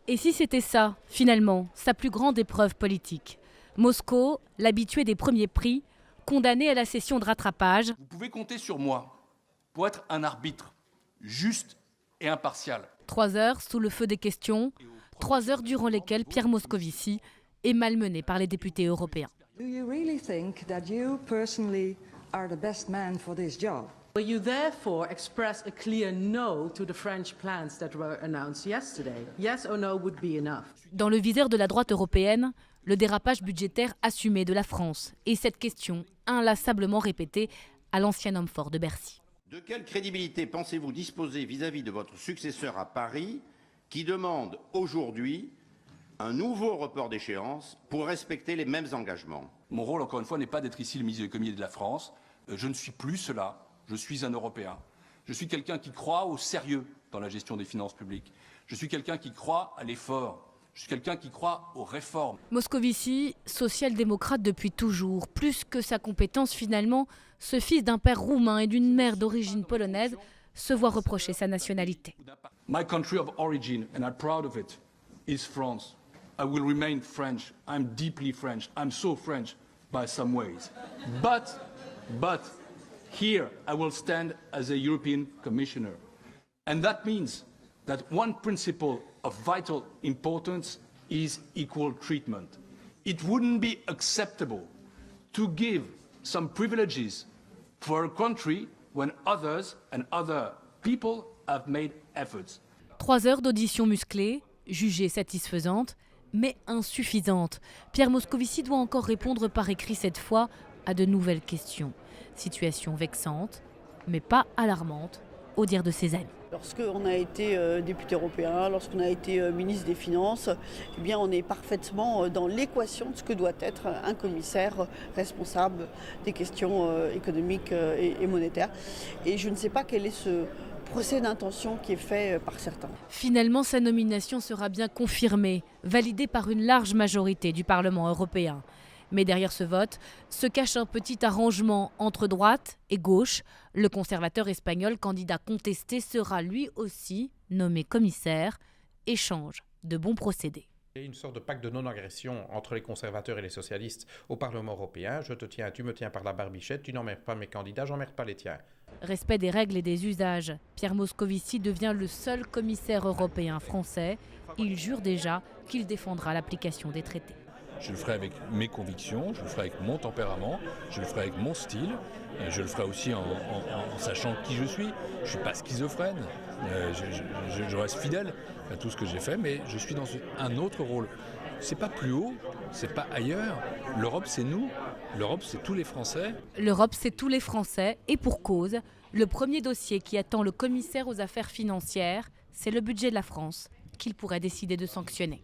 Et si c'était ça, finalement, sa plus grande épreuve politique? Moscou, l'habitué des premiers prix, condamné à la session de rattrapage. Vous pouvez compter sur moi pour être un arbitre juste et impartial. 3 heures sous le feu des questions, 3 heures durant lesquelles Pierre Moscovici est malmené par les députés européens. Do you really think that you personally are the best man for this job? Will you therefore express a clear no to the French plans that were announced yesterday? Yes or no would be enough. Dans le viseur de la droite européenne, le dérapage budgétaire assumé de la France et cette question inlassablement répétée à l'ancien homme fort de Bercy. De quelle crédibilité pensez-vous disposer vis-à-vis de votre successeur à Paris qui demande aujourd'hui un nouveau report d'échéance pour respecter les mêmes engagements? Mon rôle, encore une fois, n'est pas d'être ici le ministre de l'économie et de la France. Je ne suis plus cela. Je suis un Européen. Je suis quelqu'un qui croit au sérieux dans la gestion des finances publiques. Je suis quelqu'un qui croit à l'effort. Je suis quelqu'un qui croit aux réformes. Moscovici, social-démocrate depuis toujours, plus que sa compétence finalement, ce fils d'un père roumain et d'une mère d'origine polonaise se voit reprocher sa nationalité. My country of origin, and I'm proud of it, is France. I will remain French. I'm deeply French. I'm so French by some ways. But here I will stand as a European Commissioner. And that means that one principle of vital importance is equal treatment. It wouldn't be acceptable to give some privileges for a country when others and other people have made efforts. 3 heures d'audition musclée, jugée satisfaisante, mais insuffisante. Pierre Moscovici doit encore répondre par écrit cette fois à de nouvelles questions. Situation vexante, mais pas alarmante, au dire de ses amis. Lorsqu'on a été député européen, lorsqu'on a été ministre des Finances, eh bien on est parfaitement dans l'équation de ce que doit être un commissaire responsable des questions économiques et monétaires. Et je ne sais pas quel est ce procès d'intention qui est fait par certains. Finalement, sa nomination sera bien confirmée, validée par une large majorité du Parlement européen. Mais derrière ce vote se cache un petit arrangement entre droite et gauche. Le conservateur espagnol candidat contesté sera lui aussi nommé commissaire. Échange de bons procédés. Il y a une sorte de pacte de non-agression entre les conservateurs et les socialistes au Parlement européen. Je te tiens, tu me tiens par la barbichette, tu n'emmerdes pas mes candidats, j'emmerde pas les tiens. Respect des règles et des usages. Pierre Moscovici devient le seul commissaire européen français. Il jure déjà qu'il défendra l'application des traités. Je le ferai avec mes convictions, je le ferai avec mon tempérament, je le ferai avec mon style, je le ferai aussi en sachant qui je suis. Je ne suis pas schizophrène, je reste fidèle à tout ce que j'ai fait, mais je suis dans un autre rôle. C'est pas plus haut, c'est pas ailleurs. L'Europe, c'est nous. L'Europe, c'est tous les Français. L'Europe, c'est tous les Français, et pour cause. Le premier dossier qui attend le commissaire aux affaires financières, c'est le budget de la France, qu'il pourrait décider de sanctionner.